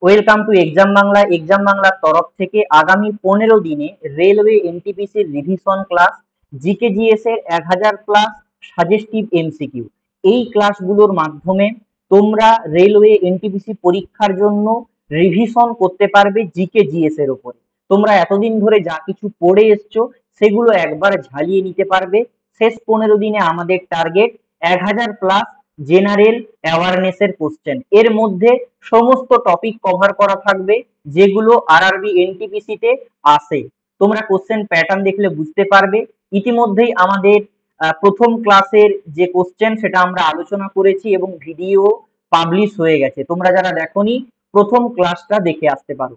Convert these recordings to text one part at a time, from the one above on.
Welcome to exam Bangla. Exam বাংলার তরফ থেকে আগামী 15 দিনে রেলওয়ে এনটিপিসির রিভিশন ক্লাস, জিকে জিএস এর 1000 প্লাস সাজেস্টিভ এমসিকিউ, এই ক্লাসগুলোর মাধ্যমে তোমরা রেলওয়ে এনটিপিসি পরীক্ষার জন্য রিভিশন করতে পারবে জিকে জিএস এর উপরে। তোমরা এতদিন ধরে যা কিছু পড়ে এসছো সেগুলো একবার ঝালিয়ে নিতে পারবে। শেষ 15 দিনে আমাদের টার্গেট 1000 প্লাস জেনারেল অ্যাওয়ারনেস এর কোশ্চেন। এর মধ্যে সমস্ত টপিক কভার করা থাকবে যেগুলো আরআরবি এনটিপিসি তে আসে। তোমরা কোশ্চেন প্যাটার্ন দেখলে বুঝতে পারবে। ইতিমধ্যেই আমাদের প্রথম ক্লাসের যে কোশ্চেন সেটা আমরা আলোচনা করেছি এবং ভিডিও পাবলিশ হয়ে গেছে। তোমরা যারা দেখোনি প্রথম ক্লাসটা দেখে আসতে পারো।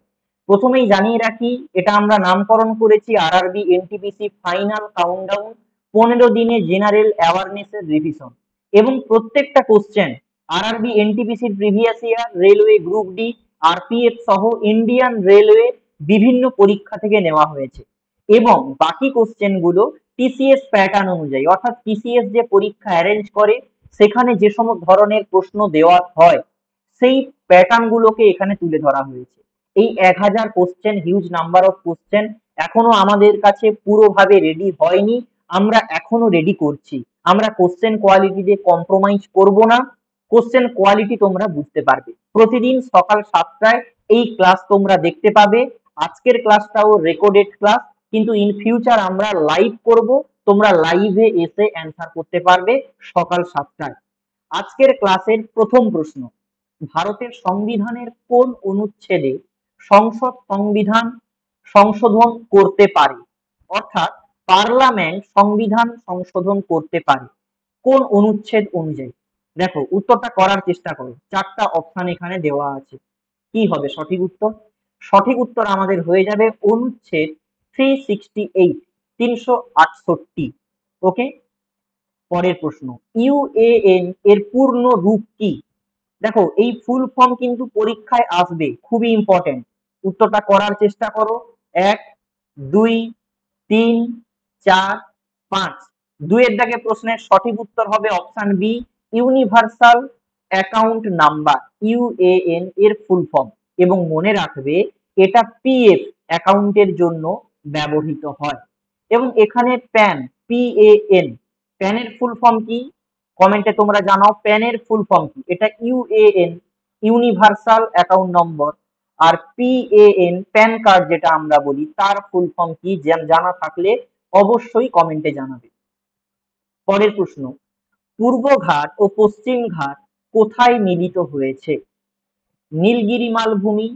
প্রথমেই জানিয়ে রাখি, এটা আমরা নামকরণ করেছি আরআরবি এনটিপিসি ফাইনাল কাউন্টডাউন, 15 দিনে জেনারেল অ্যাওয়ারনেস এর রিভিশন। এবং প্রত্যেকটা কোশ্চেন আরআরবি এনটিপিসির previous year, railway group D, RPF সহ ইন্ডিয়ান রেলওয়ে বিভিন্ন পরীক্ষা থেকে নেওয়া হয়েছে। এবং বাকি কোশ্চেন গুলো টিসিএস প্যাটার্ন অনুযায়ী, অর্থাৎ টিসিএস যে পরীক্ষা অ্যারেঞ্জ করে সেখানে যে সমস্ত ধরনের প্রশ্ন দেওয়া হয় সেই প্যাটার্ন গুলোকে এখানে তুলে ধরা হয়েছে। এই 1000 question, huge number of question, এখনো আমাদের কাছে পুরোভাবে রেডি হয়নি। আমরা এখনো রেডি করছি। আমরা কোশ্চেন কোয়ালিটি দিয়ে কম্প্রোমাইজ করব না। কোশ্চেন কোয়ালিটি তোমরা বুঝতে পারবে। প্রতিদিন সকাল 7টায় এই ক্লাস তোমরা দেখতে পাবে। আজকের ক্লাসটাও রেকর্ডেড ক্লাস, কিন্তু ইন ফিউচার আমরা লাইভ করব। তোমরা লাইভে এসে অ্যান্সার করতে পারবে সকাল 7টায়। আজকের ক্লাসের প্রথম প্রশ্ন, ভারতের সংবিধানের কোন অনুচ্ছেদে সংসদ সংবিধান সংশোধন করতে পারে? অর্থাৎ পার্লামেন্ট সংবিধান সংশোধন করতে পারে কোন অনুচ্ছেদ অনুযায়ী? দেখো উত্তরটা করার চেষ্টা করো। 4টা অপশন এখানে দেওয়া আছে। কি হবে সঠিক উত্তর? সঠিক উত্তর আমাদের হয়ে যাবে অনুচ্ছেদ 368, 368। ওকে, পরের প্রশ্ন, ইউএএন এর পূর্ণ রূপ কি? দেখো এই ফুল ফর্ম কিন্তু পরীক্ষায় আসবে, খুবই ইম্পর্টেন্ট। উত্তরটা করার চেষ্টা করো। 1, 2, 3, 4, 5। 2 এর দাগে প্রশ্নের সঠিক উত্তর হবে option B, universal account number, UAN এর ফুল ফর্ম। এবং মনে রাখবে এটা পিএফ অ্যাকাউন্টের জন্য ব্যবহৃত হয়। এবং এখানে প্যান, পিএএন, প্যানের ফুল ফর্ম কি? কমেন্টে তোমরা জানাও প্যানের ফুল ফর্ম কি। এটা ইউএএন, ইউনিভার্সাল অ্যাকাউন্ট নম্বর। আর পিএএন, প্যান কার্ড যেটা আমরা বলি, তার ফুল ফর্ম কি জানা থাকলে অবশ্যই কমেন্টে জানাবে। পরের প্রশ্ন, পূর্বঘাট ও পশ্চিম ঘাট কোথায় মিলিত হয়েছে? নীলগিরি মালভূমি,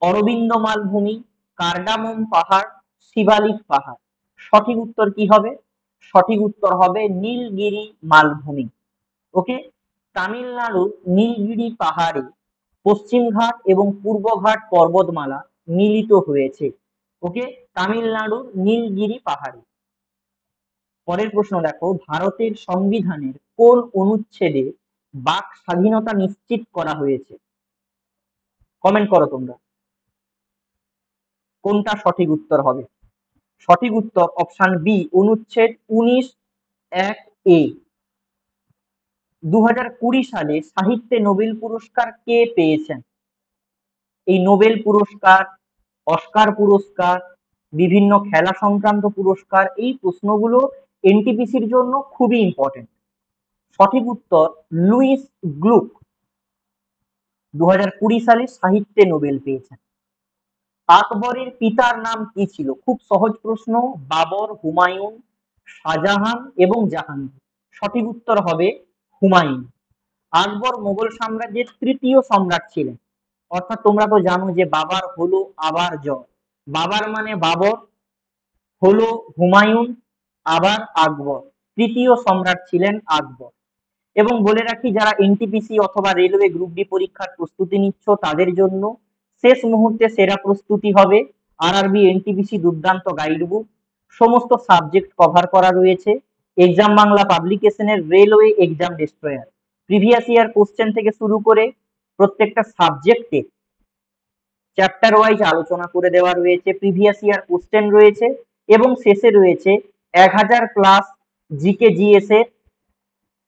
অরবিন্দ মালভূমি, কার্ডামম পাহাড়, শিবালিক পাহাড়। সঠিক উত্তর কি হবে? সঠিক উত্তর হবে নীলগিরি মালভূমি। ওকে, তামিলনাড়ুর নীলগিরি পাহাড়ে পশ্চিমঘাট এবং পূর্বঘাট পর্বতমালা মিলিত হয়েছে। ওকে, তামিলনাড়ুর নীলগিরি পাহাড়ে। পরের প্রশ্ন দেখো, ভারতের সংবিধানের কোন অনুচ্ছেদে বাক স্বাধীনতা নিশ্চিত করা হয়েছে? কমেন্ট করো তোমরা, কোনটা সঠিক উত্তর হবে? সঠিক উত্তর অপশন বি, অনুচ্ছেদ 19(1)(a)। 2020 সালে সাহিত্যে নোবেল পুরস্কার কে পেয়েছেন? এই নোবেল পুরস্কার, অস্কার পুরস্কার, বিভিন্ন খেলা সংক্রান্ত পুরস্কার, এই প্রশ্নগুলো এনটিপিসির জন্য খুবই ইম্পর্টেন্ট। সঠিক উত্তর লুইস গ্লুক 2020 সালে সাহিত্যে নোবেল পেয়েছেন। আকবরের পিতার নাম কি ছিল? খুব সহজ প্রশ্ন। বাবর, হুমায়ুন, শাহজাহান এবং জাহাঙ্গীর। সঠিক উত্তর হবে হুমায়ুন। আকবর মোগল সাম্রাজ্যের তৃতীয় সম্রাট ছিলেন। অর্থাৎ তোমরা তো জানো যে বাবার হলো আবার জয়। বাবার মানে বাবর, হলো হুমায়ুন, আবার আকবর। তৃতীয় সম্রাট ছিলেন আকবর। এবং বলে রাখি, যারা এনটিপিসি অথবা রেলওয়ে গ্রুপ ডি পরীক্ষার প্রস্তুতি নিচ্ছ তাদের জন্য শেষ মুহূর্তে সেরা প্রস্তুতি হবে আরআরবি এনটিপিসি দুর্দান্ত গাইড বুক। সমস্ত সাবজেক্ট কভার করা রয়েছে। এক্সাম বাংলা পাবলিকেশনের railway exam destroyer, previous year question থেকে শুরু করে প্রত্যেকটা সাবজেক্টে চ্যাপ্টার ওয়াইজ আলোচনা করে দেওয়া রয়েছে। প্রিভিয়াস ইয়ার কোশ্চেন রয়েছে এবং শেষে রয়েছে 1000 প্লাস জিকে জিএস এর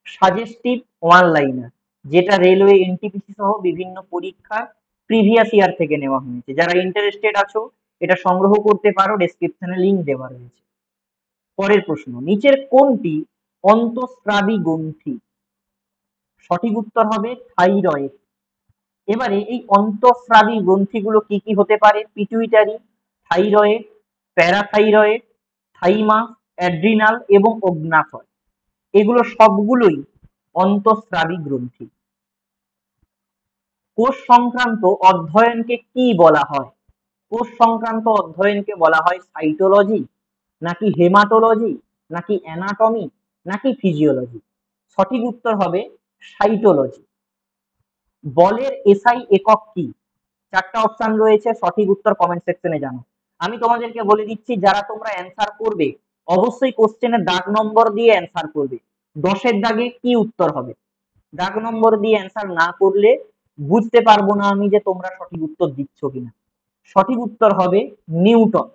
সাজেস্টিভ ওয়ান লাইনার, যেটা রেলওয়ে এনটিপিসি সহ বিভিন্ন পরীক্ষার প্রিভিয়াস ইয়ার থেকে নেওয়া হয়েছে। যারা ইন্টারেস্টেড আছো এটা সংগ্রহ করতে পারো, ডেসক্রিপশনে লিংক দেওয়া রয়েছে। পরের প্রশ্ন, নিচের কোনটি অন্তঃস্রাবী গ্রন্থি? সঠিক উত্তর হবে থাইরয়েড। এবারে এই অন্তঃস্রাবী গ্রন্থিগুলো কি কি হতে পারে? Pituitary, thyroid, parathyroid, thymus, adrenal এবং অগ্নাশয়। এগুলো সবগুলোই অন্তঃস্রাবী গ্রন্থি। কোষ সংক্রান্ত অধ্যয়নকে কি বলা হয়? কোষ সংক্রান্ত অধ্যয়নকে বলা হয় সাইটোলজি, নাকি হেমাটোলজি, নাকি অ্যানাটমি, নাকি ফিজিওলজি? সঠিক উত্তর হবে সাইটোলজি। বলের এসআই একক কি? চারটা অপশন রয়েছে, সঠিক উত্তর কমেন্ট সেকশনে জানো। আমি তোমাদেরকে বলে দিচ্ছি, যারা তোমরা অ্যান্সার করবে অবশ্যই কোশ্চেনের দাগ নম্বর দিয়ে অ্যান্সার করবে। 10-এর দাগে কি উত্তর হবে? দাগ নম্বর দিয়ে অ্যান্সার না করলে বুঝতে পারবো না আমি যে তোমরা সঠিক উত্তর দিচ্ছ কিনা। সঠিক উত্তর হবে নিউটন।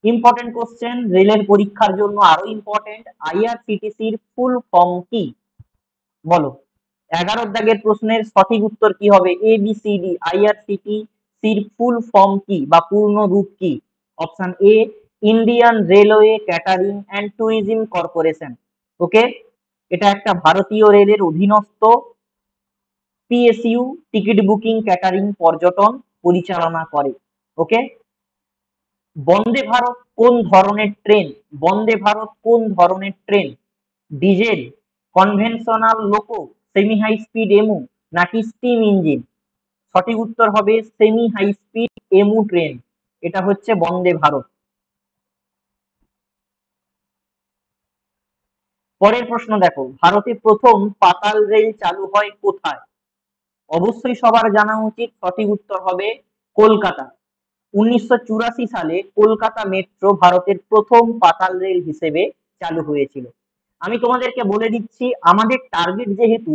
ইম্পর্টেন্ট কোশ্চেন, রেলের পরীক্ষার জন্য আরো ইম্পর্টেন্ট। আইআরসিটিসির ফুল ফর্ম কি? বলো। 11 দাগের প্রশ্নের সঠিক উত্তর কি হবে? ABCD। আইআরসিটিসির ফুল ফর্ম কি বা পূর্ণ রূপ কি? Option A, Indian railway catering and tourism corporation. Okay, এটা একটা ভারতীয় রেলের অধীনস্থ পিএসইউ, টিকিট বুকিং, ক্যাটারিং, পর্যটন পরিচালনা করে। ওকে, বন্দে ভারত কোন ধরনের ট্রেন? বন্দে ভারত কোন ধরনের train? Diesel, conventional loco, semi high speed EMU, নাকি স্টিম ইঞ্জিন? সঠিক উত্তর হবে semi high speed EMU train. এটা হচ্ছে বন্দে ভারত। পরের প্রশ্ন দেখো, ভারতে প্রথম পাতাল রেল চালু হয় কোথায়? অবশ্যই সবার জানা উচিত, সঠিক উত্তর হবে কলকাতা। 1984 সালে কলকাতা মেট্রো ভারতের প্রথম পাতাল রেল হিসেবে চালু হয়েছিল। আমি তোমাদেরকে বলে দিচ্ছি, আমাদের টার্গেট যেহেতু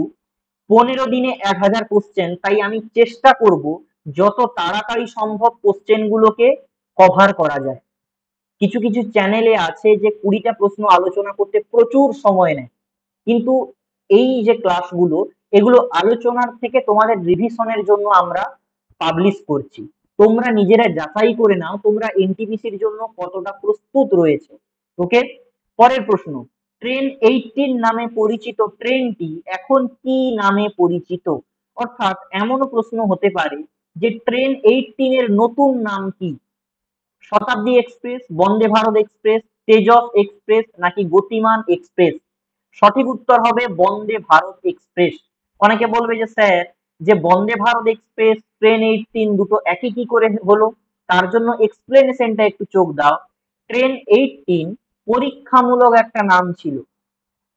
15 দিনে 1000 কোশ্চেন, তাই আমি চেষ্টা করব যত তাড়াতাড়ি সম্ভব কোশ্চেন গুলোকে কভার করা যায়। কিছু কিছু চ্যানেলে আছে যে 20টা প্রশ্ন আলোচনা করতে প্রচুর সময় নেয়, কিন্তু এই যে ক্লাসগুলো, এগুলো আলোচনার থেকে তোমাদের রিভিশনের জন্য আমরা পাবলিশ করছি। তোমরা নিজেরা যাচাই করে নাও তোমরা এনটিপিসির জন্য কতটা প্রস্তুত রয়েছে। ওকে, পরের প্রশ্ন, ট্রেন 18 নামে পরিচিত ট্রেনটি এখন কি নামে পরিচিত? অর্থাৎ এমনও প্রশ্ন হতে পারে যে ট্রেন 18 এর নতুন নাম কি? শতাব্দী express, Vande Bharat express, Tejas express, নাকি গতিমান এক্সপ্রেস? সঠিক উত্তর হবে বন্দে ভারত এক্সপ্রেস। অনেকে বলবে যে স্যার, যে বন্দে ভারত এক্সপ্রেস ট্রেন 18 দুটো একই কি করে হলো? তার জন্য এক্সপ্লেনেশনটা একটু চোখ দাও। ট্রেন 18 পরীক্ষামূলক একটা নাম ছিল,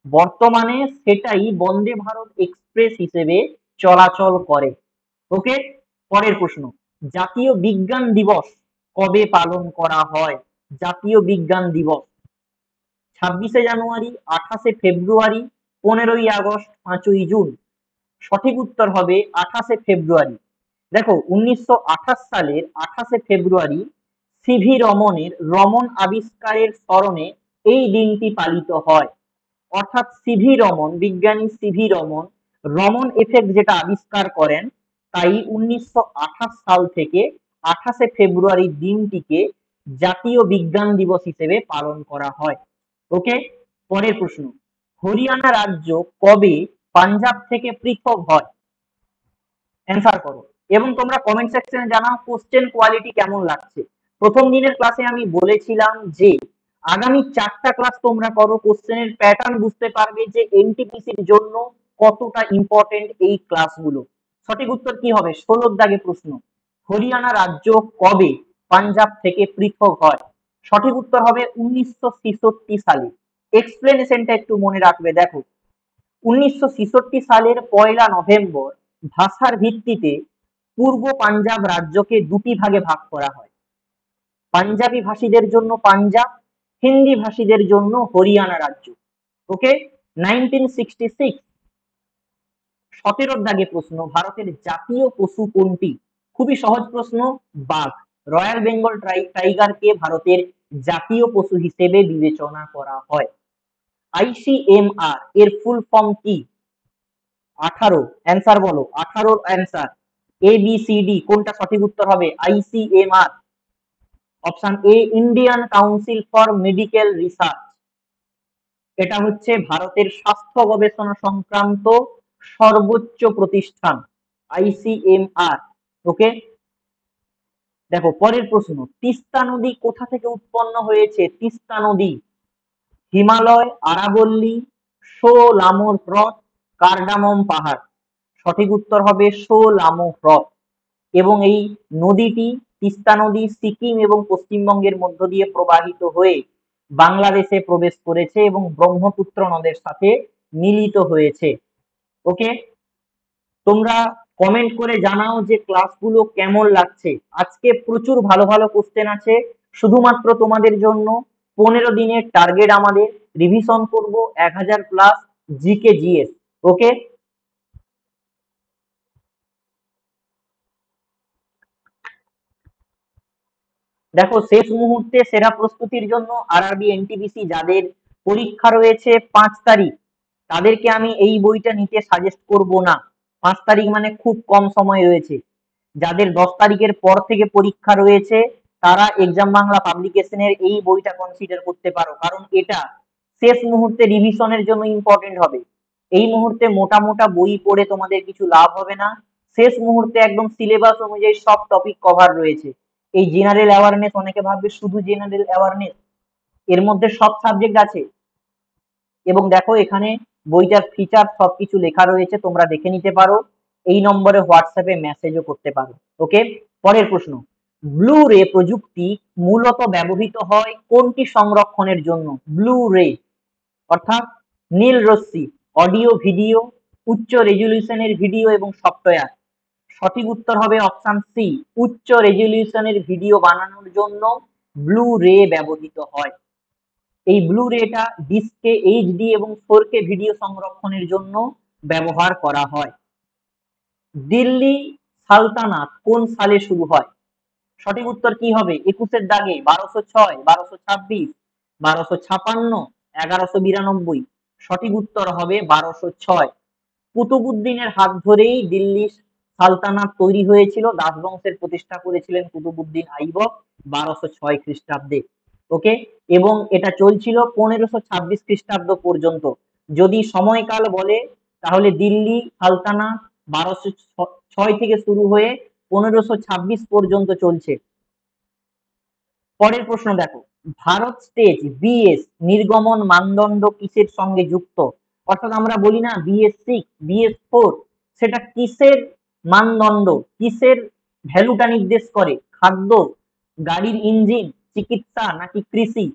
বর্তমানে সেটাই বন্দে ভারত এক্সপ্রেস হিসেবে চলাচল করে। ওকে, পরের প্রশ্ন, জাতীয় বিজ্ঞান দিবস কবে পালন করা হয়? জাতীয় বিজ্ঞান দিবস 26শে জানুয়ারি, 28শে ফেব্রুয়ারি, 15ই আগস্ট, 5ই জুন? সঠিক উত্তর হবে 28শে ফেব্রুয়ারি। দেখো, 1928 সালের 28শে ফেব্রুয়ারি সিভি রমনের রমন আবিষ্কারের স্মরণে এই দিনটি পালিত হয়। অর্থাৎ সিভি রমন, বিজ্ঞানী সিভি রমন রমন এফেক্ট যেটা আবিষ্কার করেন, তাই 1928 সাল থেকে 28শে ফেব্রুয়ারি দিনটিকে জাতীয় বিজ্ঞান দিবস হিসেবে পালন করা হয়। ওকে, পরের প্রশ্ন, হরিয়ানা রাজ্য কবে পাঞ্জাব থেকে পৃথক হয়? অ্যান্সার করো এবং তোমরা কমেন্ট সেকশনে জানাও কোশ্চেন কোয়ালিটি কেমন লাগছে। প্রথম দিনের ক্লাসে আমি বলেছিলাম যে আগামী 4টা ক্লাস তোমরা করো, কোশ্চেনের প্যাটার্ন বুঝতে পারবে যে এনটিপিসির জন্য কতটা ইম্পর্টেন্ট এই ক্লাসগুলো। সঠিক উত্তর কি হবে? 16 দাগে প্রশ্ন, হরিয়ানা রাজ্য কবে পাঞ্জাব থেকে পৃথক হয়? সঠিক উত্তর হবে 1966 সালে। এক্সপ্লেনেশনটা একটু মনে রাখবে। দেখো, 1966 সালের 1 নভেম্বর ভাষার ভিত্তিতে পূর্ব পাঞ্জাব রাজ্যকে দুটি ভাগে ভাগ করা হয়। পাঞ্জাবি ভাষীদের জন্য পাঞ্জাব, হিন্দি ভাষীদের জন্য হরিয়ানা রাজ্য। ওকে, 1966। 17 দাগে প্রশ্ন, ভারতের জাতীয় পশু কোনটি? খুবই সহজ প্রশ্ন, বাঘ। রয়্যাল বেঙ্গল টাইগারকে ভারতের জাতীয় পশু হিসেবে বিবেচনা করা হয়। আইসিএমআর এর ফুল ফর্ম কি? 18, অ্যান্সার বলো, 18 অ্যান্সার। ABCD কোনটা সঠিক উত্তর হবে? ICMR। Option A Indian council for medical research, এটা হচ্ছে ভারতের স্বাস্থ্য গবেষণা সংক্রান্ত সর্বোচ্চ প্রতিষ্ঠান ICMR। ওকে, দেখো পরের প্রশ্ন, তিস্তা নদী কোথা থেকে উৎপন্ন হয়েছে? তিস্তা নদী হিমালয়, আরাবল্লী, শোলামো হ্রদ, কার্ডামম পাহাড়। সঠিক উত্তর হবে শোলামো হ্রদ। এবং এই নদীটি, তিস্তা নদী, সিকিম এবং পশ্চিমবঙ্গের মধ্য দিয়ে প্রবাহিত হয়ে বাংলাদেশে প্রবেশ করেছে এবং ব্রহ্মপুত্র নদের সাথে মিলিত হয়েছে। ওকে, তোমরা কমেন্ট করে জানাও যে ক্লাসগুলো কেমন লাগছে। আজকে প্রচুর ভালো ভালো কোশ্চেন আছে শুধুমাত্র তোমাদের জন্য। 15 দিনের টার্গেট আমাদের, রিভিশন করব 1000 প্লাস জিকে জিএস। ওকে, দেখো শেষ মুহূর্তে সেরা প্রস্তুতির জন্য আরআরবি এনটিপিসি যাদের পরীক্ষা রয়েছে 5 তারিখ, তাদেরকে আমি এই বইটা নিতে সাজেস্ট করব না। 5 তারিখ মানে খুব কম সময় রয়েছে। যাদের 10 তারিখের পর থেকে পরীক্ষা রয়েছে তারা এক্সাম বাংলা পাবলিকেশনের এই বইটা কনসিডার করতে পারো, কারণ এটা শেষ মুহূর্তে রিভিশনের জন্য ইম্পর্টেন্ট হবে। এই মুহূর্তে মোটা মোটা বই পড়ে তোমাদের কিছু লাভ হবে না। শেষ মুহূর্তে একদম সিলেবাস অনুযায়ী সব টপিক কভার রয়েছে। এই জেনারেল অ্যাওয়ারনেস, অনেকে ভাববে শুধু জেনারেল অ্যাওয়ারনেস, এর মধ্যে সব সাবজেক্ট আছে। এবং দেখো এখানে বইটার ফিচার সবকিছু লেখা রয়েছে, তোমরা দেখে নিতে পারো। এই নম্বরে হোয়াটসঅ্যাপে মেসেজও করতে পারো। ওকে, পরের প্রশ্ন, ব্লু রে প্রযুক্তি মূলত ব্যবহৃত হয় কোনটি সংরক্ষণের জন্য? ব্লু রে অর্থাৎ নীল রশ্মি, অডিও ভিডিও, উচ্চ রেজলিউশনের ভিডিও এবং সফটওয়্যার। সঠিক উত্তর হবে অপশন সি, উচ্চ রেজলিউশনের ভিডিও বানানোর জন্য ব্লু রে ব্যবহৃত হয়। এই ব্লু রেটা ডিস্কে এইচডি এবং 4K ভিডিও সংরক্ষণের জন্য ব্যবহার করা হয়। দিল্লি সালতানাত কোন সালে শুরু হয়? সঠিক উত্তর কি হবে? 21-এর দাগে, 1206, 1226, 1256, 1192। সঠিক উত্তর হবে 1206। কুতুবুদ্দিনের হাত ধরেই দিল্লি সালতানাত তৈরি হয়েছিল, দাস বংশের প্রতিষ্ঠা করেছিলেন কুতুবুদ্দিন আইবক 1206 খ্রিস্টাব্দে। ওকে, এবং এটা চলছিল 1526 খ্রিস্টাব্দ পর্যন্ত। যদি সময়কাল বলে তাহলে দিল্লি সালতানাত 1206 থেকে শুরু হয়ে 1526 পর্যন্ত চলছে। পরের প্রশ্ন দেখো, ভারত স্টেজ বিএস নির্গমন মানদণ্ড কিসের সঙ্গে যুক্ত? অর্থাৎ আমরা বলি না BS6, BS4, সেটা কিসের মানদণ্ড, কিসের ভ্যালুটা নির্দেশ করে? খাদ্য, গাড়ির ইঞ্জিন, চিকিৎসা নাকি কৃষি?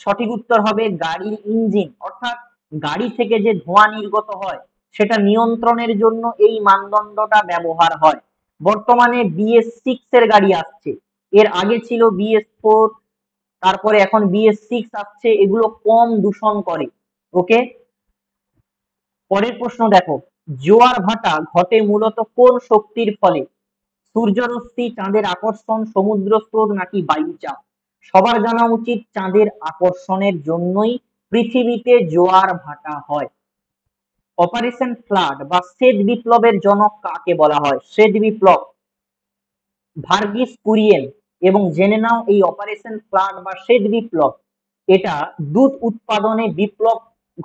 সঠিক উত্তর হবে গাড়ির ইঞ্জিন। অর্থাৎ গাড়ি থেকে যে ধোঁয়া নির্গত হয় সেটা নিয়ন্ত্রণের জন্য এই মানদণ্ডটা ব্যবহার হয়। বর্তমানে BS6 এর গাড়ি আসছে, এর আগে ছিল BS4, তারপরে এখন BS6 আসছে, এগুলো কম দূষণ করে। ওকে, পরের প্রশ্ন দেখো, জোয়ার ভাটা ঘটে মূলত কোন শক্তির ফলে? সূর্যরশ্মি, চাঁদের আকর্ষণ, সমুদ্র স্রোত নাকি বায়ুচাপ? সবার জানা উচিত চাঁদের আকর্ষণের জন্যই পৃথিবীতে জোয়ার ভাটা হয়। অপারেশন ফ্লাড বা শ্বেত বিপ্লবের জনক কাকে বলা হয়? শ্বেত বিপ্লব ভার্গিস কুরিয়েন। এবং জেনে নাও এই অপারেশন ফ্লাড বা শ্বেত বিপ্লব, এটা দুধ উৎপাদনে বিপ্লব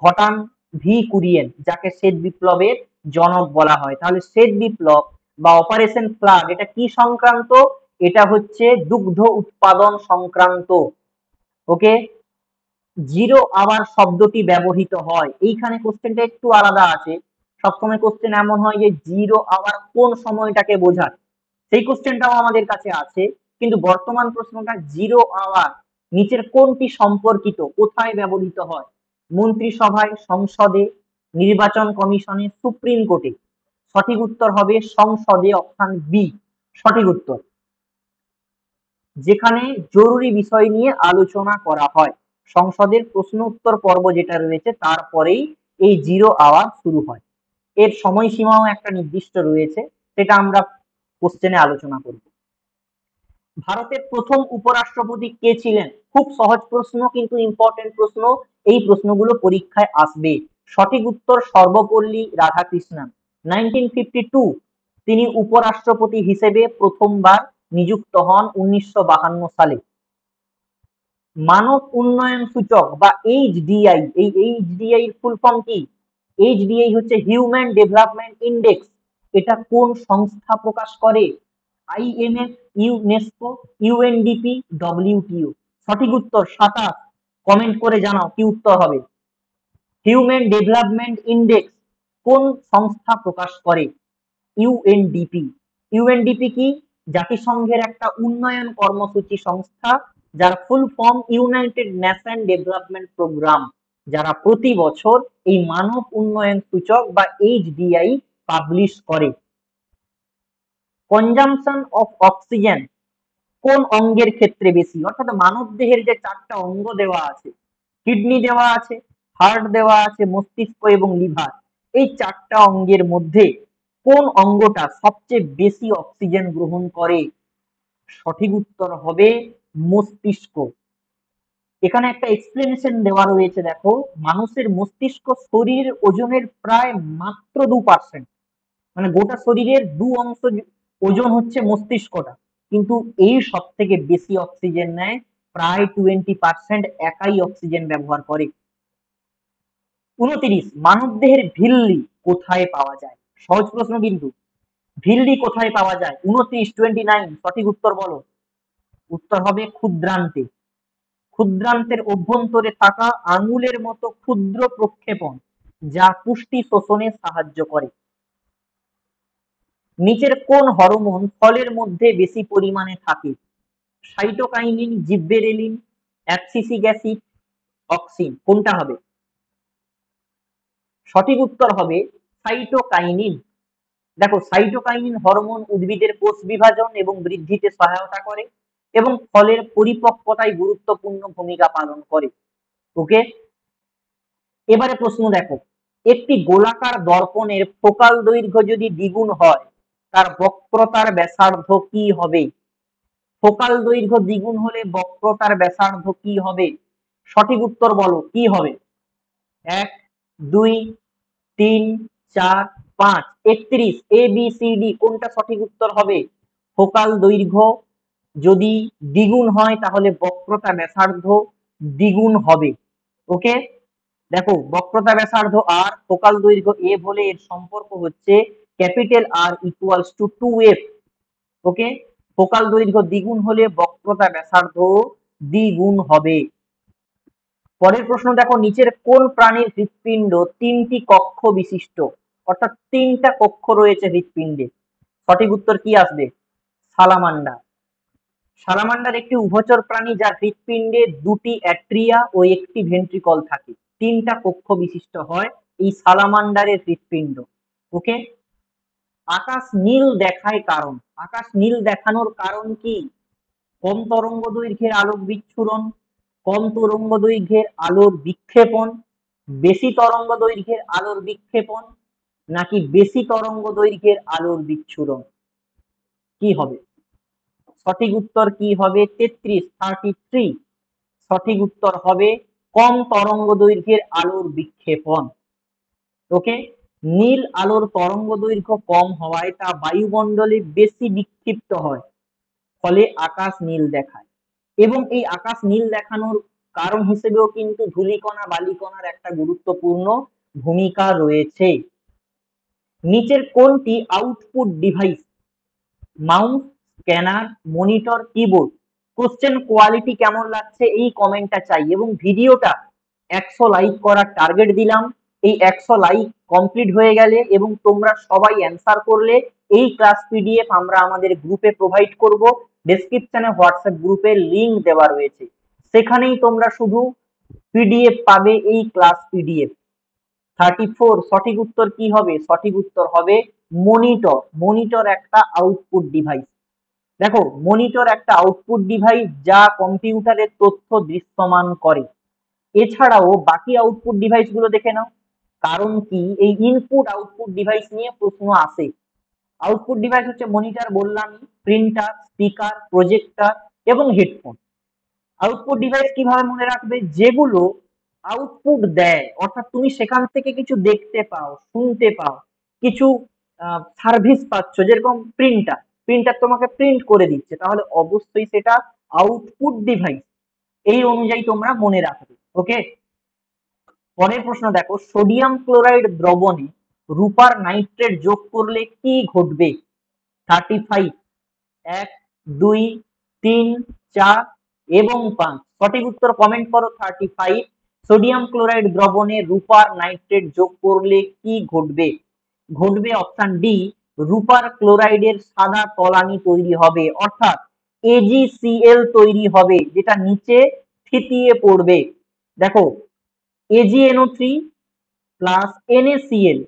ঘটান ভি কুরিয়েন, যাকে শ্বেত বিপ্লবের জনক বলা হয়। তাহলে শ্বেত বিপ্লব বা অপারেশন ফ্লাড এটা কি সংক্রান্ত? এটা হচ্ছে দুগ্ধ উৎপাদন সংক্রান্ত। ওকে, জিরো আওয়ার শব্দটি ব্যবহৃত হয়, এইখানে কোশ্চেনটা একটু আলাদা আছে। সবসময় কোশ্চেন এমন হয় যে জিরো আওয়ার কোন সময়টাকে বোঝায়, সেই কোশ্চেনটাও আমাদের কাছে আছে। কিন্তু বর্তমান প্রশ্নটা জিরো আওয়ার নিচের কোনটি সম্পর্কিত, কোথায় ব্যবহৃত হয়? মন্ত্রিসভায়, সংসদে, নির্বাচন কমিশনে, সুপ্রিম কোর্টে? সঠিক উত্তর হবে সংসদে, অপশন বি সঠিক উত্তর, যেখানে জরুরি বিষয় নিয়ে আলোচনা করা হয়। সংসদের প্রশ্ন উত্তর পর্ব যেটা রয়েছে তারপরেই এই জিরো আওয়ার শুরু হয়। এর সময়সীমাও একটা নির্দিষ্ট রয়েছে, সেটা আমরা কোশ্চেনে আলোচনা করব। ভারতের প্রথম উপরাষ্ট্রপতি কে ছিলেন? খুব সহজ প্রশ্ন কিন্তু ইম্পর্টেন্ট প্রশ্ন, এই প্রশ্নগুলো পরীক্ষায় আসবে। সঠিক উত্তর সর্বপল্লী রাধাকৃষ্ণন। 1952 তিনি উপরাষ্ট্রপতি হিসেবে প্রথমবার নিযুক্ত হন 1952 সালে। মানব উন্নয়ন সূচক বা এইচডিআই, এই এইচডিআই এর ফুল ফর্ম কি? এইচডিআই হচ্ছে হিউম্যান ডেভেলপমেন্ট ইন্ডেক্স। এটা কোন সংস্থা প্রকাশ করে? IMF, UNESCO, UNDP, WTO. সঠিক উত্তর 27। কমেন্ট করে জানাও কি উত্তর হবে। হিউম্যান ডেভেলপমেন্ট ইন্ডেক্স কোন সংস্থা প্রকাশ করে? ইউএনডিপি। ইউএনডিপি কি? জাতিসংঘের একটা উন্নয়ন কর্মসূচি সংস্থা, যার full form united nation development programme, যারা প্রতি বছর এই মানব উন্নয়ন সূচক বা এইচডিআই পাবলিশ করে। কনজাম্পশন অফ অক্সিজেন কোন অঙ্গের ক্ষেত্রে বেশি? অর্থাৎ মানব দেহের যে 4টা অঙ্গ দেওয়া আছে, কিডনি দেওয়া আছে, হার্ট দেওয়া আছে, মস্তিষ্ক এবং লিভার, এই 4টা অঙ্গের মধ্যে কোন অঙ্গটা সবচেয়ে বেশি অক্সিজেন গ্রহণ করে? সঠিক উত্তর হবে মস্তিষ্ক। এখানে একটা এক্সপ্লেনেশন দেওয়া রয়েছে, দেখো, মানুষের মস্তিষ্ক শরীরের ওজনের প্রায় মাত্র 2%, মানে গোটা শরীরের 2 অংশ ওজন হচ্ছে মস্তিষ্কটা, কিন্তু এই সব থেকে বেশি অক্সিজেন নেয়, প্রায় 20%, একাই অক্সিজেন ব্যবহার করে। 29, মানব দেহের ভিল্লি কোথায় পাওয়া যায়? সহজ প্রশ্ন কিন্তু। ভিল্লি কোথায় পাওয়া যায়? 29, সঠিক উত্তর বলো। উত্তর হবে ক্ষুদ্রান্তে। ক্ষুদ্রান্তের অভ্যন্তরে থাকা আঙুলের মতো ক্ষুদ্র প্রক্ষেপণ, যা পুষ্টি শোষণে সাহায্য করে। নিচের কোন হরমোন ফলের মধ্যে বেশি পরিমাণে থাকে? Cytokinin, gibberellin, abscisic acid, auxin, কোনটা হবে? সঠিক উত্তর হবে সাইটোকাইনিন। দেখো, সাইটোকাইনিন হরমোন উদ্ভিদের কোষ বিভাজন এবং বৃদ্ধিতে সহায়তা করে এবং ফলের পরিপক্কতায় গুরুত্বপূর্ণ ভূমিকা পালন করে। ওকে, এবারে প্রশ্ন দেখো, একটি গোলাকার দর্পণের ফোকাল দৈর্ঘ্য যদি দ্বিগুণ হয়, তার বক্রতার ব্যাসার্ধ কি হবে? ফোকাল দৈর্ঘ্য দ্বিগুণ হলে বক্রতার ব্যাসার্ধ কি হবে? সঠিক উত্তর বলো, কি হবে? 1, 2, 3, 4, 5, 31। এ বি সি ডি কোনটা সঠিক উত্তর হবে? ফোকাল দৈর্ঘ্য যদি দ্বিগুণ হয় তাহলে বক্রতা ব্যাসার্ধ দ্বিগুণ হবে। ওকে, দেখো, বক্রতা ব্যাসার্ধ আর ফোকাল দৈর্ঘ্য এফ হলে এর সম্পর্ক হচ্ছে capital R equals to 2f। Okay, focal দৈর্ঘ্য দ্বিগুণ হলে বক্রতা ব্যাসার্ধ দ্বিগুণ হবে। পরের প্রশ্ন দেখো, নিচের কোন প্রাণীর হৃৎপিণ্ড 3টি কক্ষ বিশিষ্ট? অর্থাৎ 3টা কক্ষ রয়েছে হৃৎপিণ্ডে। সঠিক উত্তর কি আসবে? সালামান্ডার। সালামান্ডার একটি উভচর প্রাণী, যার হৃৎপিণ্ডে 2টি অ্যাট্রিয়া ও 1টি ভেন্ট্রিকল থাকে। 3টা কক্ষ বিশিষ্ট হয় এই সালামান্ডারের হৃৎপিণ্ড। ওকে, আকাশ নীল দেখায় কারণ? আকাশ নীল দেখানোর কারণ কি? কম তরঙ্গ দৈর্ঘ্যের আলোক বিচ্ছুরণ, কম তরঙ্গ দৈর্ঘ্যের আলোর বিক্ষেপণ, বেশি তরঙ্গ দৈর্ঘ্যের আলোর বিক্ষেপণ, নাকি বেশি তরঙ্গ দৈর্ঘ্যের আলোর বিচ্ছুরণ? কি হবে? সঠিক উত্তর কি হবে? 33। সঠিক উত্তর হবে কম তরঙ্গ দৈর্ঘ্যের আলোর বিক্ষেপণ। ওকে, নীল আলোর তরঙ্গ দৈর্ঘ্য কম হওয়ায় তা বায়ুমণ্ডলে বেশি বিক্ষিপ্ত হয়, ফলে আকাশ নীল দেখায়। এবং এই আকাশ নীল দেখানোর কারণ হিসেবেও কিন্তু ধূলিকণা বালিকণার একটা গুরুত্বপূর্ণ ভূমিকা রয়েছে। নিচের কোনটি output device? Mouse, scanner, monitor, keyboard. Question quality কেমন লাগছে এই কমেন্টটা চাই, এবং ভিডিওটা 100 লাইক করার টার্গেট দিলাম। এই 100 লাইক কমপ্লিট হয়ে গেলে এবং তোমরা সবাই অ্যান্সার করলে এই ক্লাস পিডিএফ আমরা আমাদের গ্রুপে প্রোভাইড করব। ডেসক্রিপশনে হোয়াটসঅ্যাপ গ্রুপের লিংক দেওয়া রয়েছে, সেখানেই তোমরা শুধু পিডিএফ পাবে, এই ক্লাস পিডিএফ। 34, সঠিক উত্তর কি হবে? সঠিক উত্তর হবে মনিটর। মনিটর একটা আউটপুট ডিভাইস। দেখো, মনিটর একটা আউটপুট ডিভাইস যা কম্পিউটারের তথ্য দৃশ্যমান করে। এছাড়াও বাকি আউটপুট ডিভাইস গুলো দেখে নাও। কারণ কি, এই ইনপুট আউটপুট ডিভাইস নিয়ে প্রশ্ন আসে। আউটপুট ডিভাইস হচ্ছে মনিটর বললাম, প্রিন্টার, স্পিকার, প্রজেক্টর এবং হেডফোন। আউটপুট ডিভাইস কিভাবে মনে রাখবে? যেগুলো আউটপুট দেয়, অর্থাৎ তুমি সেখান থেকে কিছু দেখতে পাও, শুনতে পাও, কিছু সার্ভিস পাচ্ছ, যেরকম প্রিন্টার, প্রিন্টার তোমাকে প্রিন্ট করে দিচ্ছে, তাহলে অবশ্যই সেটা আউটপুট ডিভাইস। এই অনুযায়ী তোমরা মনে রাখবে। ওকে, পরের প্রশ্ন দেখো, সোডিয়াম ক্লোরাইড দ্রবণে রূপার নাইট্রেট যোগ করলে কি ঘটবে? 35, 1, 2, 3, 4 এবং 5। সঠিক উত্তর কমেন্ট করো। 35, সোডিয়াম ক্লোরাইড দ্রবণে রূপার নাইট্রেট যোগ করলে কি ঘটবে? ঘটবে অপশন ডি, রূপার ক্লোরাইডের সাদা তলানি তৈরি হবে, অর্থাৎ AgCl তৈরি হবে, যেটা নিচে থিতিয়ে পড়বে। দেখো, AgNO3 প্লাস NaCl,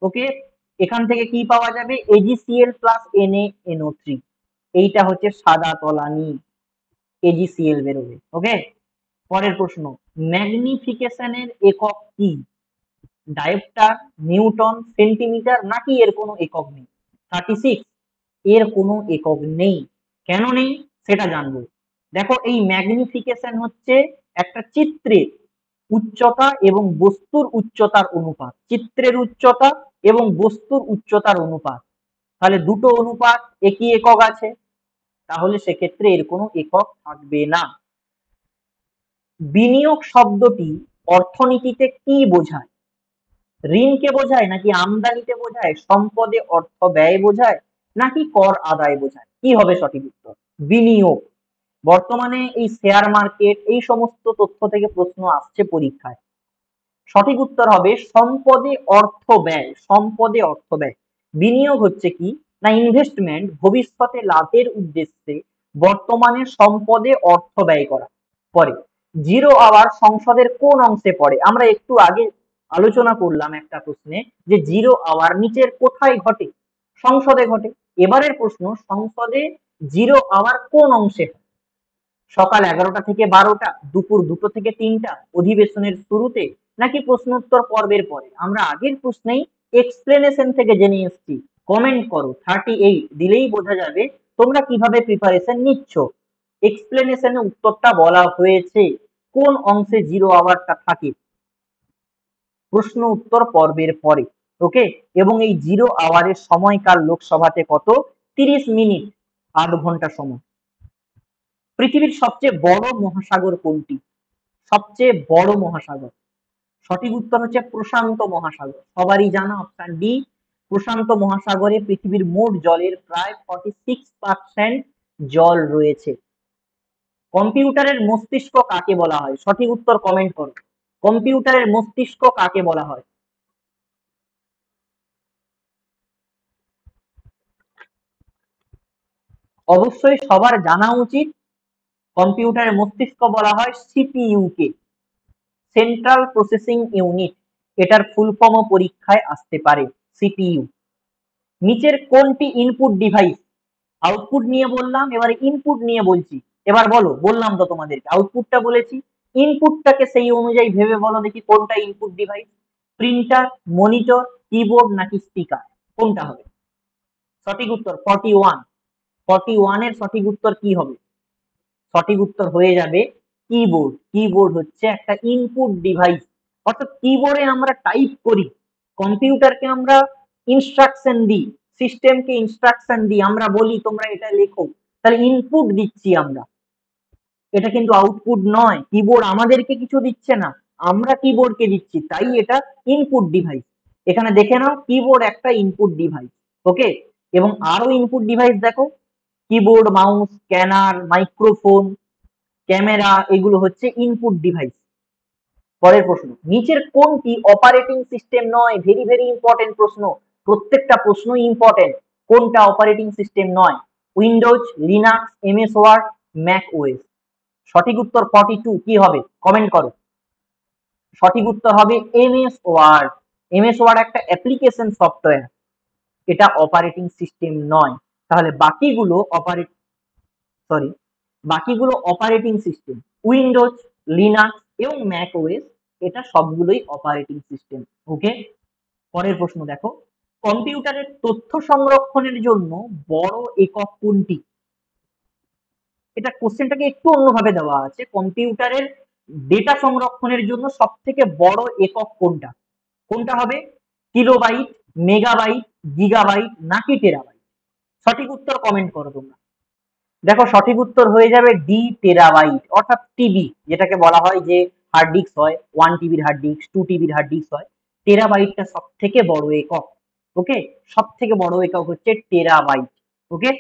ওকে, এখান থেকে কি পাওয়া যাবে? AgCl প্লাস NaNO3, এইটা হচ্ছে সাদা তলানি, AgCl বেরোবে। ওকে, পরের প্রশ্ন, ম্যাগনিফিকেশনের একক কি? ডায়োপ্টার, নিউটন, সেন্টিমিটার, নাকি এর কোনো একক নেই? 36, এর কোনো একক নেই। কেন নেই সেটা জানবো। দেখো, এই ম্যাগনিফিকেশন হচ্ছে একটা চিত্রের উচ্চতা এবং বস্তুর উচ্চতার অনুপাত, চিত্রের উচ্চতা এবং বস্তুর উচ্চতার অনুপাত। তাহলে দুটো অনুপাত একই একক আছে, তাহলে সেক্ষেত্রে এর কোনো একক থাকবে না। বিনিয়োগ শব্দটি অর্থনীতিতে কি বোঝায়? ঋণকে বোঝায়, নাকি আমদানিতে বোঝায়, সম্পদে অর্থ ব্যয় বোঝায়, নাকি কর আদায় বোঝায়? কি হবে সঠিক উত্তর? বিনিয়োগ। বর্তমানে এই শেয়ার মার্কেট, এই সমস্ত তথ্য থেকে প্রশ্ন আসছে পরীক্ষায়। সঠিক উত্তর হবে সম্পদে অর্থ ব্যয়, সম্পদে অর্থ ব্যয়। বিনিয়োগ হচ্ছে কি না, ইনভেস্টমেন্ট, ভবিষ্যতে লাভের উদ্দেশ্যে বর্তমানে সম্পদে অর্থ ব্যয় করা। পরে জিরো আওয়ার সংসদের কোন অংশে পড়ে? আমরা একটু আগে আলোচনা করলাম একটা প্রশ্নে যে জিরো আওয়ার নিচের কোথায় ঘটে? সংসদে ঘটে। এবারের প্রশ্ন, সংসদে জিরো আওয়ার কোন অংশে? সকাল 11টা থেকে 12টা, দুপুর 2টো থেকে 3টা, অধিবেশনের শুরুতে, নাকি প্রশ্ন উত্তর পর্বের পরে? আমরা আগের প্রশ্নেই এক্সপ্লেনেশন থেকে জেনে এসেছি। কমেন্ট করো, 38 দিলেই বোঝা যাবে তোমরা কিভাবে প্রিপারেশন নিচ্ছ। এক্সপ্লেনেশনে উত্তরটা বলা হয়েছে কোন অংশে জিরো আওয়ারটা থাকে, প্রশ্ন উত্তর পর্বের পরে। ওকে, এবং এই জিরো আওয়ারের সময়কাল লোকসভাতে কত? 30 মিনিট, 8 ঘন্টা সময়। পৃথিবীর সবচেয়ে বড় মহাসাগর কোনটি? সবচেয়ে বড় মহাসাগর, সঠিক উত্তর হচ্ছে প্রশান্ত মহাসাগর। সবারই জানা অপশন ডি, প্রশান্ত মহাসাগরে পৃথিবীর মোট জলের প্রায় 46% জল রয়েছে। কম্পিউটারের মস্তিষ্ক কাকে বলা হয়? সঠিক উত্তর কমেন্ট করো। কম্পিউটারের মস্তিষ্ক কাকে বলা হয়? অবশ্যই সবার জানা উচিত, কম্পিউটারের মস্তিষ্ক বলা হয় সিপিইউ কে, সেন্ট্রাল প্রসেসিং ইউনিট। এটার ফুল ফর্ম পরীক্ষায় আসতে পারে, সিপিইউ। নিচের কোনটি ইনপুট ডিভাইস? আউটপুট নিয়ে বললাম, এবারে ইনপুট নিয়ে বলছি। এবার বলো, বললাম তো তোমাদেরকে আউটপুটটা বলেছি, ইনপুটটাকে সেই অনুযায়ী ভেবে বলো দেখি কোনটা input device? Printer, monitor, keyboard, নাকি স্পিকার? কোনটা হবে? সঠিক উত্তর 41। 41 এর সঠিক উত্তর কি হবে? সঠিক উত্তর হয়ে যাবে কিবোর্ড। কিবোর্ড হচ্ছে একটা ইনপুট ডিভাইস, অর্থাৎ কিবোর্ডে আমরা টাইপ করি, কম্পিউটারকে আমরা ইনস্ট্রাকশন দিই, সিস্টেমকে ইনস্ট্রাকশন দিই, আমরা বলি তোমরা এটা লেখো, তাহলে ইনপুট দিচ্ছি আমরা, এটা কিন্তু আউটপুট নয়। কিবোর্ড আমাদেরকে কিছু দিচ্ছে না, আমরা কিবোর্ডকে দিচ্ছি, তাই এটা ইনপুট ডিভাইস। এখানে দেখে নাও, কিবোর্ড একটা ইনপুট ডিভাইস। ওকে, এবং আরো ইনপুট ডিভাইস দেখো, keyboard, mouse, scanner, microphone, camera, এগুলো হচ্ছে ইনপুট ডিভাইস। পরের প্রশ্ন, নিচের কোনটি অপারেটিং সিস্টেম নয়? ভেরি ভেরি ইম্পর্টেন্ট প্রশ্ন, প্রত্যেকটা প্রশ্ন ইম্পর্টেন্ট। কোনটা অপারেটিং সিস্টেম নয়? Windows, Linux, MS Word, Mac OS. সঠিক উত্তর 42 কি হবে? কমেন্ট করো। সঠিক উত্তর হবে এমএস ওয়ার্ড। এমএস ওয়ার্ড একটা অ্যাপ্লিকেশন সফটওয়্যার, এটা অপারেটিং সিস্টেম নয়। তাহলে বাকিগুলো বাকিগুলো অপারেটিং সিস্টেম। উইন্ডোজ, লিনাক্স এবং ম্যাক ওএস, এটা সবগুলোই অপারেটিং সিস্টেম। ওকে, পরের প্রশ্ন দেখো, কম্পিউটারের তথ্য সংরক্ষণের জন্য বড় একক কোনটি? এটা কোশ্চেনটাকে একটু অন্যভাবে দেওয়া আছে, কম্পিউটারের ডেটা সংরক্ষণের জন্য সব থেকে বড় একক কোনটা? কোনটা হবে? কিলোবাইট, মেগাবাইট, গিগাবাইট নাকি টেরাবাইট? সঠিক উত্তর কমেন্ট করো তোমরা। দেখো সঠিক উত্তর হয়ে যাবে ডি, টেরাবাইট, অর্থাৎ টিবি, যেটাকে বলা হয় যে হার্ড ডিস্ক হয়, 1 টিবির হার্ড ডিস্ক, 2 টিবির হার্ড ডিস্ক হয়। টেরাবাইটটা সব থেকে বড় একক। ওকে, সব থেকে বড় একক হচ্ছে টেরাবাইট। ওকে,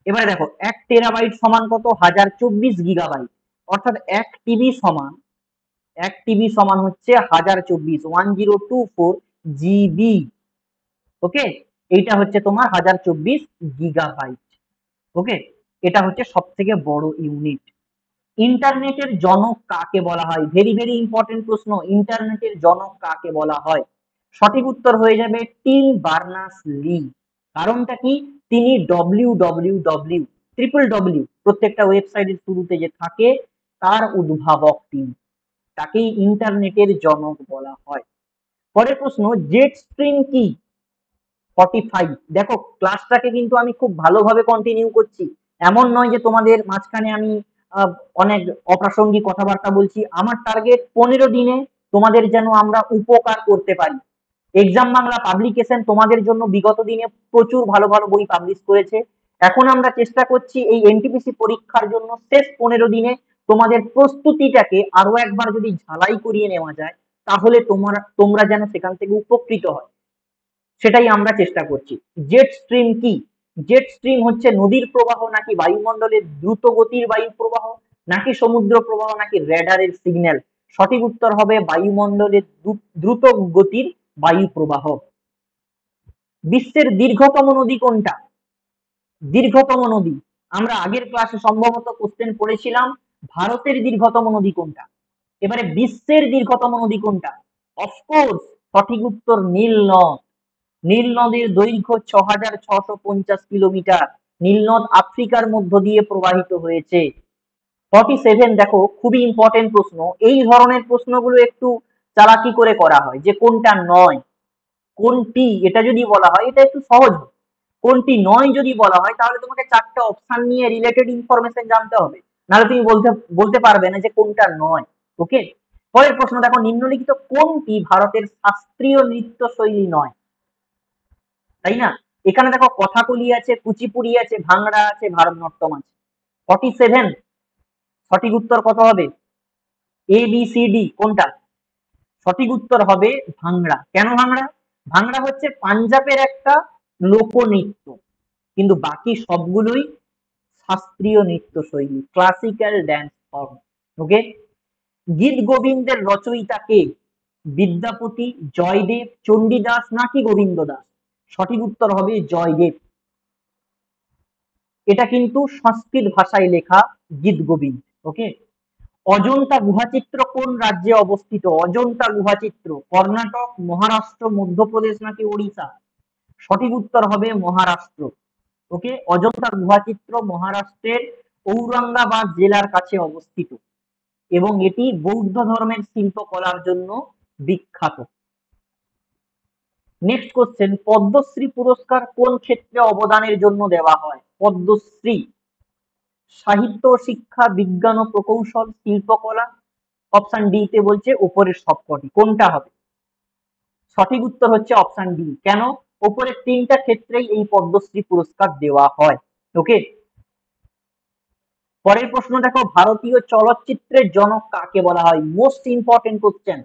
এবারে দেখো 1 টেরাবাইট সমান কত? 1024 গিগাবাইট, অর্থাৎ 1 টিবি সমান হচ্ছে 1024, 1024 জিবি। ওকে, এইটা হচ্ছে তোমার 1024 গিগাবাইট। ওকে, এটা হচ্ছে সব থেকে বড় ইউনিট। ইন্টারনেটের জনক কাকে বলা হয়? ভেরি ভেরি ইম্পর্টেন্ট প্রশ্ন, ইন্টারনেটের জনক কাকে বলা হয়? সঠিক উত্তর হয়ে যাবে টিম বার্নার্স লি। কারণটা কি? তিনি www প্রত্যেকটা ওয়েবসাইটের শুরুতে যে থাকে তার উদ্ভাবক তিনি, তাকেই ইন্টারনেটের জনক বলা হয়। পরের প্রশ্ন, জেট স্ট্রিম কি? 45। দেখো ক্লাসটাকে কিন্তু আমি খুব ভালোভাবে কন্টিনিউ করছি, এমন নয় যে তোমাদের মাঝখানে আমি অনেক অপ্রাসঙ্গিক কথাবার্তা বলছি। আমার টার্গেট 15 দিনে তোমাদের যেন আমরা উপকার করতে পারি। এক্সাম বাংলা পাবলিকেশন তোমাদের জন্য বিগত দিনে প্রচুর ভালো ভালো বই পাবলিশ করেছে। এখন আমরা চেষ্টা করছি এই এনটিপিসি পরীক্ষার জন্য শেষ 15 দিনে তোমাদের প্রস্তুতিটাকে আরো একবার যদি ঝালাই করিয়ে নেওয়া যায়, তাহলে তোমরা যেন সেখান থেকে উপকৃত হয়, সেটাই আমরা চেষ্টা করছি। জেট স্ট্রিম কি? জেট স্ট্রিম হচ্ছে নদীর প্রবাহ, নাকি বায়ুমণ্ডলের দ্রুত গতির বায়ু প্রবাহ, নাকি সমুদ্র প্রবাহ, নাকি রেডারের সিগন্যাল? সঠিক উত্তর হবে বায়ুমণ্ডলের দ্রুত গতির বায়ু প্রবাহ। বিশ্বের দীর্ঘতম নদী কোনটা? দীর্ঘতম নদী, আমরা আগের ক্লাসে সম্ভবত কোশ্চেন পড়েছিলাম ভারতের দীর্ঘতম নদী কোনটা। এবারে বিশ্বের দীর্ঘতম নদী কোনটা? অফকোর্স সঠিক উত্তর নীল নদ। নীল নদের দৈর্ঘ্য 6650 কিলোমিটার। নীল নদ আফ্রিকার মধ্য দিয়ে প্রবাহিত হয়েছে। 47, দেখো খুবই ইম্পর্টেন্ট প্রশ্ন। এই ধরনের প্রশ্নগুলো একটু চালাকি করে করা হয়, যে কোনটা নয় কোনটি, এটা যদি বলা হয় এটা একটু সহজ। কোনটি নয় যদি বলা হয়, তাহলে তোমাকে 4টে অপশন নিয়ে রিলেটেড ইনফরমেশন জানতে হবে, নাহলে তুমি বলতে পারবে না যে কোনটা নয়। ওকে, পরের প্রশ্ন দেখো, নিম্নলিখিত কোনটি ভারতের শাস্ত্রীয় নৃত্য শৈলী নয়? তাই না? এখানে দেখো কথাকলি আছে, কুচিপুড়ি আছে, ভাংড়া আছে, ভারতনাট্যম আছে। 47, সঠিক উত্তর কত হবে? এ বি সি ডি কোনটা? সঠিক উত্তর হবে ভাংড়া। কেন ভাংড়া? ভাংড়া হচ্ছে পাঞ্জাবের একটা লোকনৃত্য, কিন্তু বাকি সবগুলোই শাস্ত্রীয় নৃত্য শৈলী, ক্লাসিক্যাল ড্যান্স ফর্ম। ওকে, গীত গোবিন্দের রচয়িতা কে? বিদ্যাপতি, জয়দেব, চণ্ডীদাস, নাকি গোবিন্দ দাস? সঠিক উত্তর হবে জয়দেব। এটা কিন্তু সংস্কৃত ভাষায় লেখা গীত গোবিন্দ। ওকে, অজন্তা গুহাচিত্র কোন রাজ্যে অবস্থিত? অজন্তা গুহাচিত্র কর্ণাটক, মহারাষ্ট্র, মধ্যপ্রদেশ, নাকি ওড়িশা? সঠিক উত্তর হবে মহারাষ্ট্র। ওকে, অজন্তা গুহাচিত্র মহারাষ্ট্রের ঔরঙ্গাবাদ জেলার কাছে অবস্থিত এবং এটি বৌদ্ধ ধর্মের শিল্পকলার জন্য বিখ্যাত। নেক্সট কোশ্চেন, পদ্মশ্রী পুরস্কার কোন ক্ষেত্রে অবদানের জন্য দেওয়া হয়? পদ্মশ্রী সাহিত্য, শিক্ষা, বিজ্ঞান ও প্রকৌশল, শিল্পকলা? অপশন ডি তে বলছে উপরের সবকটি, কোনটা হবে? সঠিক উত্তর হচ্ছে অপশন ডি। কেন? উপরের 3টা ক্ষেত্রেই এই পদ্মশ্রী পুরস্কার দেওয়া হয়। ওকে, পরের প্রশ্ন দেখো, ভারতীয় চলচ্চিত্রের জনক কাকে বলা হয়? Most important question.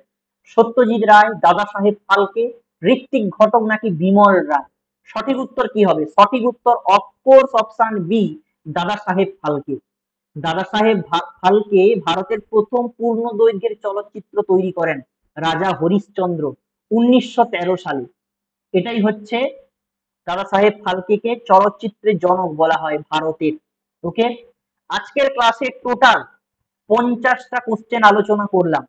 Satyajit Ray, Dada Saheb Phalke, Ritwik Ghatak, নাকি বিমল রায়? সঠিক উত্তর কি হবে? সঠিক উত্তর অফকোর্স অপশন বি, দাদা সাহেব ফালকে। দাদা সাহেব ফালকে ভারতের প্রথম পূর্ণ দৈর্ঘ্যের চলচ্চিত্র তৈরি করেন, রাজা হরিশ্চন্দ্র, 1913 সালে। এটাই হচ্ছে দাদা সাহেব ফালকেকে চলচ্চিত্রের জনক বলা হয় ভারতের। ওকে, আজকের ক্লাসে টোটাল 50টা কোশ্চেন আলোচনা করলাম।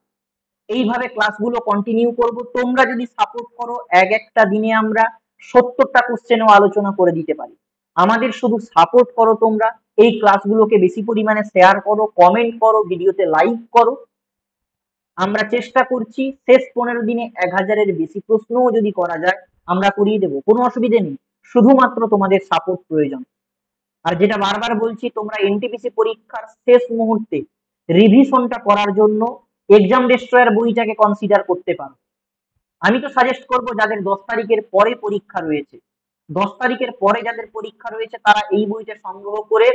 এইভাবে ক্লাসগুলো কন্টিনিউ করব। তোমরা যদি সাপোর্ট করো, একটা দিনে আমরা 70টা কোশ্চেনও আলোচনা করে দিতে পারি। আমাদের শুধু সাপোর্ট করো তোমরা, এই ক্লাসগুলোকে বেশি পরিমাণে শেয়ার করো, কমেন্ট করো, ভিডিওতে লাইক করো। আমরা চেষ্টা করছি শেষ 15 দিনে 1000-এর বেশি প্রশ্নও যদি করা যায় আমরা করিয়ে দেবো, কোনো অসুবিধে নেই। শুধুমাত্র তোমাদের সাপোর্ট প্রয়োজন। আর যেটা বারবার বলছি, তোমরা এনটিপিসি পরীক্ষার শেষ মুহূর্তে রিভিশনটা করার জন্য এক্সাম ডেস্ট্রয়ার বইটাকে কনসিডার করতে পারো। আমি তো সাজেস্ট করব যাদের 10 তারিখের পরে পরীক্ষা রয়েছে, 10 তারিখের পরে যাদের পরীক্ষা রয়েছে তারা এই বইটা সংগ্রহ করে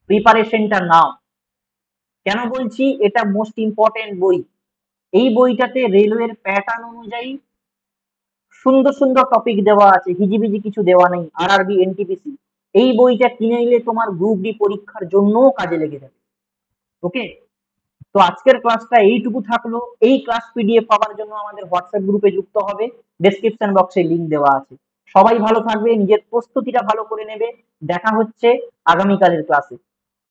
প্রিপারেশনটা নাও। কেন বলছি, এটা মোস্ট ইম্পর্টেন্ট বই। এই বইটাতে রেলওয়ের প্যাটার্ন অনুযায়ী সুন্দর সুন্দর টপিক দেওয়া আছে, হিজিবিজি কিছু দেওয়া নেই। আরআরবি, এনটিপিসি, এই বইটা কিনে নিলে তোমার গ্রুপ ডি পরীক্ষার জন্যও কাজে লেগে যাবে। ওকে, তো আজকের ক্লাসটা এইটুকু থাকলো। এই ক্লাস পিডিএফ পাওয়ার জন্য আমাদের হোয়াটসঅ্যাপ গ্রুপে যুক্ত হবে, ডেসক্রিপশন বক্সে লিংক দেওয়া আছে। সবাই ভালো থাকবে, নিজের প্রস্তুতিটা ভালো করে নেবে। দেখা হচ্ছে আগামীকালের ক্লাসে।